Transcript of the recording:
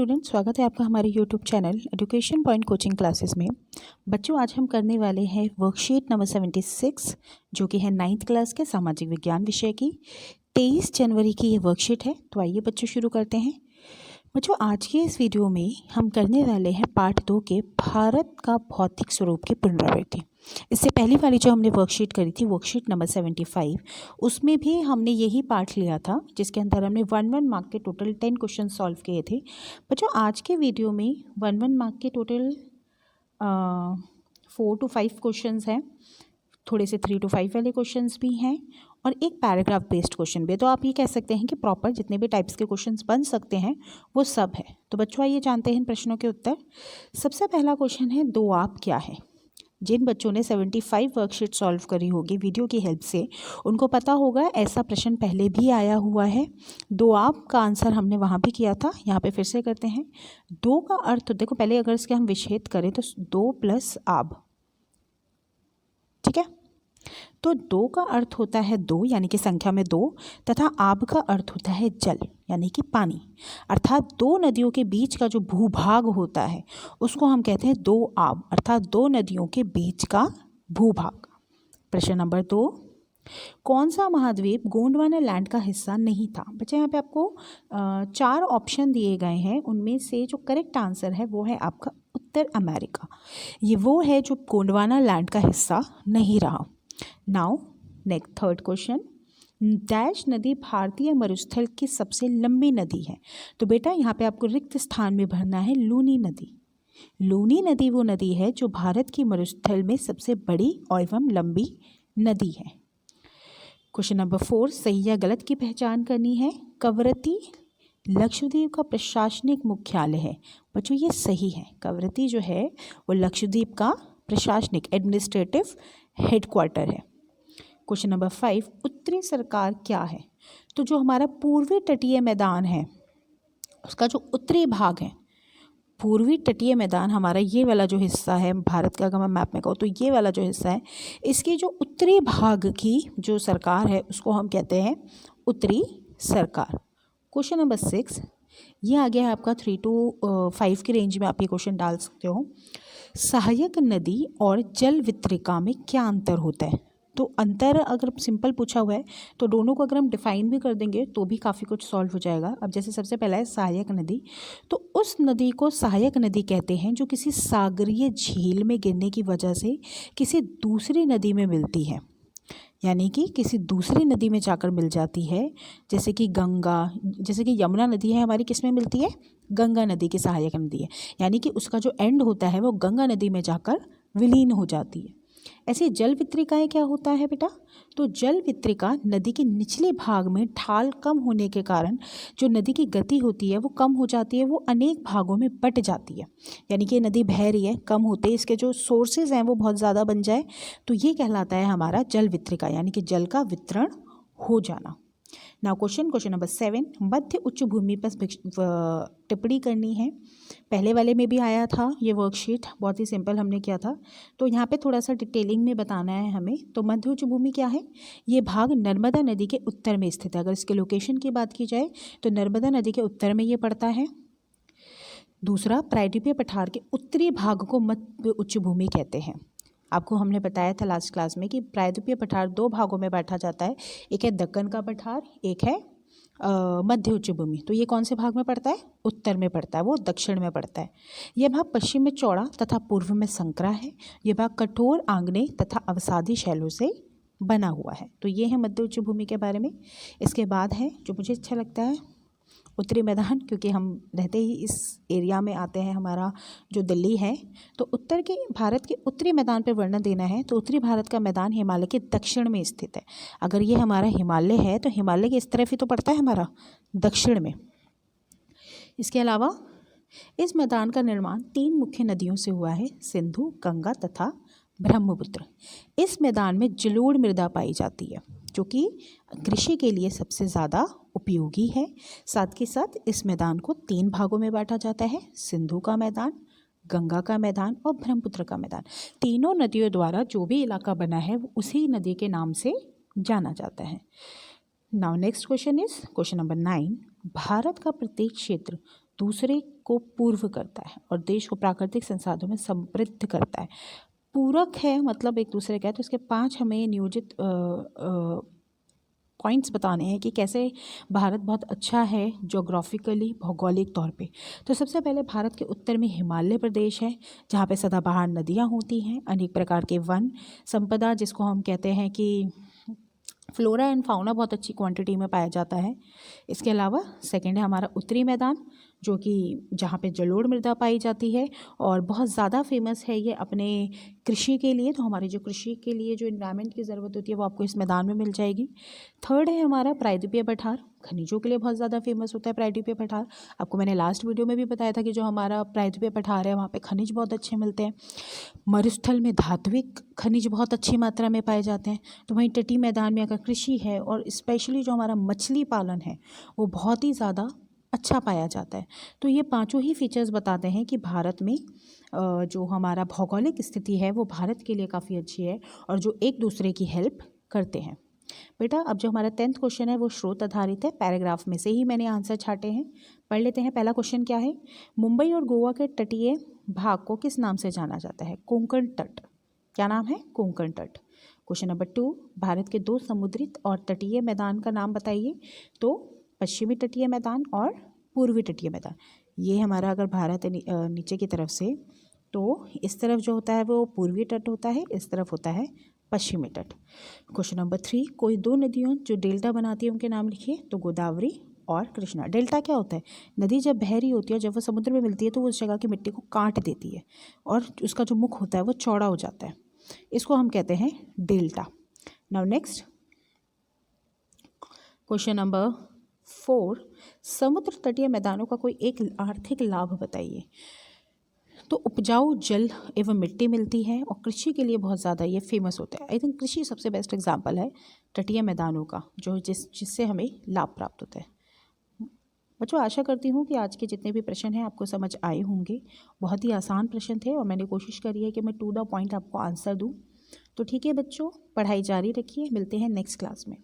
Student, स्वागत है आपका हमारे YouTube channel education point coaching classes में। बच्चों, आज हम करने वाले हैं वर्कशीट नंबर 76 जो कि है 9th क्लास के सामाजिक विज्ञान विषय की। 23 जनवरी की ये वर्कशीट है। तो आइए बच्चों शुरू करते हैं। बच्चों, आज के इस वीडियो में हम करने वाले हैं पार्ट 2 के भारत का भौतिक स्वरूप की पुनरावृत्ति। इससे पहली वाली जो हमने वर्कशीट करी थी, वर्कशीट नंबर 75, उसमें भी हमने यही पार्ट लिया था जिसके अंदर हमने 1 मार्क के टोटल 10 क्वेश्चन सॉल्व किए थे। बच्चों, आज के वीडियो में 1 मार्क के टोटल 4 to 5 क्वेश्चन हैं, थोड़े से 3 to 5 वाले क्वेश्चंस भी हैं और एक पैराग्राफ बेस्ड क्वेश्चन भी है। तो आप ये कह सकते हैं कि प्रॉपर जितने भी टाइप्स के क्वेश्चंस बन सकते हैं वो सब है। तो बच्चों, आइए जानते हैं इन प्रश्नों के उत्तर। सबसे पहला क्वेश्चन है, दो आप क्या है। जिन बच्चों ने 75 वर्कशीट सॉल्व करी होगी वीडियो की हेल्प से, उनको पता होगा ऐसा प्रश्न पहले भी आया हुआ है। दो आप का आंसर हमने वहाँ भी किया था, यहाँ पे फिर से करते हैं। दो का अर्थ देखो, पहले अगर इसके हम विच्छेद करें तो 2 + आब, ठीक है। तो दो का अर्थ होता है दो, यानी कि संख्या में दो, तथा आब का अर्थ होता है जल, यानी कि पानी। अर्थात दो नदियों के बीच का जो भूभाग होता है उसको हम कहते हैं दो आब, अर्थात दो नदियों के बीच का भूभाग। प्रश्न नंबर 2, कौन सा महाद्वीप गोंडवाना लैंड का हिस्सा नहीं था। बच्चे, यहाँ पे आपको 4 ऑप्शन दिए गए हैं, उनमें से जो करेक्ट आंसर है वो है आपका उत्तर अमेरिका। ये वो है जो गोंडवाना लैंड का हिस्सा नहीं रहा। Now next third question, dash नदी भारतीय मरुस्थल की सबसे लंबी नदी है। तो बेटा, यहाँ पे आपको रिक्त स्थान में भरना है लूनी नदी। लूनी नदी वो नदी है जो भारत की मरुस्थल में सबसे बड़ी और एवं लंबी नदी है। क्वेश्चन नंबर 4, सही या गलत की पहचान करनी है। कवरत्ती लक्षद्वीप का प्रशासनिक मुख्यालय है। बच्चों, ये सही है। कवरत्ती जो है वो लक्षद्वीप का प्रशासनिक एडमिनिस्ट्रेटिव हेडक्वार्टर है। क्वेश्चन नंबर 5, उत्तरी सरकार क्या है। तो जो हमारा पूर्वी तटीय मैदान है उसका जो उत्तरी भाग है, पूर्वी तटीय मैदान हमारा ये वाला जो हिस्सा है भारत का, अगर मैं मैप में कहूँ तो ये वाला जो हिस्सा है, इसके जो उत्तरी भाग की जो सरकार है उसको हम कहते हैं उत्तरी सरकार। क्वेश्चन नंबर 6, ये आ गया है आपका 3 to 5 की रेंज में, आप ये क्वेश्चन डाल सकते हो। सहायक नदी और जल वितरिका में क्या अंतर होता है। तो अंतर अगर सिंपल पूछा हुआ है तो दोनों को अगर हम डिफाइन भी कर देंगे तो भी काफ़ी कुछ सॉल्व हो जाएगा। अब जैसे सबसे पहला है सहायक नदी, तो उस नदी को सहायक नदी कहते हैं जो किसी सागरीय झील में गिरने की वजह से किसी दूसरी नदी में मिलती है, यानी कि किसी दूसरी नदी में जाकर मिल जाती है। जैसे कि गंगा, जैसे कि यमुना नदी है हमारी, किस में मिलती है, गंगा नदी की सहायक नदी है, यानी कि उसका जो एंड होता है वो गंगा नदी में जाकर विलीन हो जाती है। ऐसे जल वितरिकाएँ क्या होता है बेटा, तो जल वितरिका नदी के निचले भाग में ढाल कम होने के कारण जो नदी की गति होती है वो कम हो जाती है, वो अनेक भागों में बट जाती है। यानी कि नदी बह रही है, कम होते इसके जो सोर्सेज हैं वो बहुत ज़्यादा बन जाए, तो ये कहलाता है हमारा जल वितरिका, यानी कि जल का वितरण हो जाना। नाउ क्वेश्चन नंबर 7, मध्य उच्च भूमि पर टिप्पणी करनी है। पहले वाले में भी आया था ये वर्कशीट, बहुत ही सिंपल हमने किया था, तो यहाँ पे थोड़ा सा डिटेलिंग में बताना है हमें। तो मध्य उच्च भूमि क्या है, ये भाग नर्मदा नदी के उत्तर में स्थित है। अगर इसके लोकेशन की बात की जाए तो नर्मदा नदी के उत्तर में ये पड़ता है। दूसरा, प्रायद्वीपीय पठार के उत्तरी भाग को मध्य उच्च भूमि कहते हैं। आपको हमने बताया था लास्ट क्लास में कि प्रायद्वीपीय पठार 2 भागों में बांटा जाता है, एक है दक्कन का पठार, एक है मध्य उच्च भूमि। तो ये कौन से भाग में पड़ता है, उत्तर में पड़ता है, वो दक्षिण में पड़ता है। यह भाग पश्चिम में चौड़ा तथा पूर्व में संकरा है। यह भाग कठोर आग्नेय तथा अवसादी शैलों से बना हुआ है। तो ये है मध्य उच्च भूमि के बारे में। इसके बाद है जो मुझे अच्छा लगता है उत्तरी मैदान, क्योंकि हम रहते ही इस एरिया में आते हैं, हमारा जो दिल्ली है, तो उत्तर के भारत के उत्तरी मैदान पर वर्णन देना है। तो उत्तरी भारत का मैदान हिमालय के दक्षिण में स्थित है। अगर ये हमारा हिमालय है तो हिमालय के इस तरफ ही तो पड़ता है हमारा, दक्षिण में। इसके अलावा इस मैदान का निर्माण 3 मुख्य नदियों से हुआ है, सिंधु, गंगा तथा ब्रह्मपुत्र। इस मैदान में जलोढ़ मृदा पाई जाती है जो कि कृषि के लिए सबसे ज़्यादा उपयोगी है। साथ के साथ इस मैदान को 3 भागों में बांटा जाता है, सिंधु का मैदान, गंगा का मैदान और ब्रह्मपुत्र का मैदान। तीनों नदियों द्वारा जो भी इलाका बना है वो उसी नदी के नाम से जाना जाता है। Now next question is question number 9, Bharat का प्रत्येक क्षेत्र दूसरे को पूर्व करता है और देश को प्राकृतिक संसाधनों में समृद्ध करता है। पूरक है मतलब एक दूसरे का है, तो इसके 5 हमें नियोजित पॉइंट्स बताने हैं कि कैसे भारत बहुत अच्छा है ज्योग्राफिकली, भौगोलिक तौर पे। तो सबसे पहले भारत के उत्तर में हिमालय प्रदेश है, जहाँ पे सदाबहार नदियाँ होती हैं, अनेक प्रकार के वन संपदा, जिसको हम कहते हैं कि फ्लोरा एंड फाउना बहुत अच्छी क्वांटिटी में पाया जाता है। इसके अलावा सेकंड है हमारा उत्तरी मैदान, जो कि जहाँ पे जलोढ़ मृदा पाई जाती है और बहुत ज़्यादा फेमस है ये अपने कृषि के लिए। तो हमारी जो कृषि के लिए जो इन्वायरमेंट की ज़रूरत होती है वो आपको इस मैदान में मिल जाएगी। थर्ड है हमारा प्रायद्वीपीय पठार, खनिजों के लिए बहुत ज़्यादा फेमस होता है प्रायद्वीपीय पठार। आपको मैंने लास्ट वीडियो में भी बताया था कि जो हमारा प्रायद्वीपीय पठार है वहाँ पे खनिज बहुत अच्छे मिलते हैं। मरुस्थल में धात्विक खनिज बहुत अच्छी मात्रा में पाए जाते हैं। तो वहीं तटीय मैदान में अगर कृषि है और स्पेशली जो हमारा मछली पालन है वो बहुत ही ज़्यादा अच्छा पाया जाता है। तो ये पांचों ही फीचर्स बताते हैं कि भारत में जो हमारा भौगोलिक स्थिति है वो भारत के लिए काफ़ी अच्छी है और जो एक दूसरे की हेल्प करते हैं। बेटा अब जो हमारा 10th क्वेश्चन है वो स्रोत आधारित है, पैराग्राफ में से ही मैंने आंसर छाटे हैं। पढ़ लेते हैं। पहला क्वेश्चन क्या है? मुंबई और गोवा के तटीय भाग को किस नाम से जाना जाता है? कोंकण तट। क्या नाम है? कोंकण तट। क्वेश्चन नंबर 2, भारत के 2 समुद्रित और तटीय मैदान का नाम बताइए। तो पश्चिमी तटीय मैदान और पूर्वी तटीय मैदान। ये हमारा अगर भारत है नीचे की तरफ से, तो इस तरफ जो होता है वो पूर्वी तट होता है, इस तरफ होता है पश्चिमी तट। क्वेश्चन नंबर 3, कोई 2 नदियों जो डेल्टा बनाती है उनके नाम लिखिए। तो गोदावरी और कृष्णा। डेल्टा क्या होता है? नदी जब बह रही होती है और जब वो समुद्र में मिलती है तो वो उस जगह की मिट्टी को काट देती है और उसका जो मुख होता है वो चौड़ा हो जाता है, इसको हम कहते हैं delta. Now next question number 4, समुद्र तटीय मैदानों का कोई एक आर्थिक लाभ बताइए। तो उपजाऊ जल एवं मिट्टी मिलती है और कृषि के लिए बहुत ज़्यादा ये फेमस होता है। आई थिंक कृषि सबसे बेस्ट एग्जांपल है तटीय मैदानों का, जो जिससे हमें लाभ प्राप्त होता है। बच्चों आशा करती हूँ कि आज के जितने भी प्रश्न हैं आपको समझ आए होंगे। बहुत ही आसान प्रश्न थे और मैंने कोशिश करी है कि मैं टू द पॉइंट आपको आंसर दूँ। तो ठीक है बच्चों, पढ़ाई जारी रखिए, मिलते हैं नेक्स्ट क्लास में।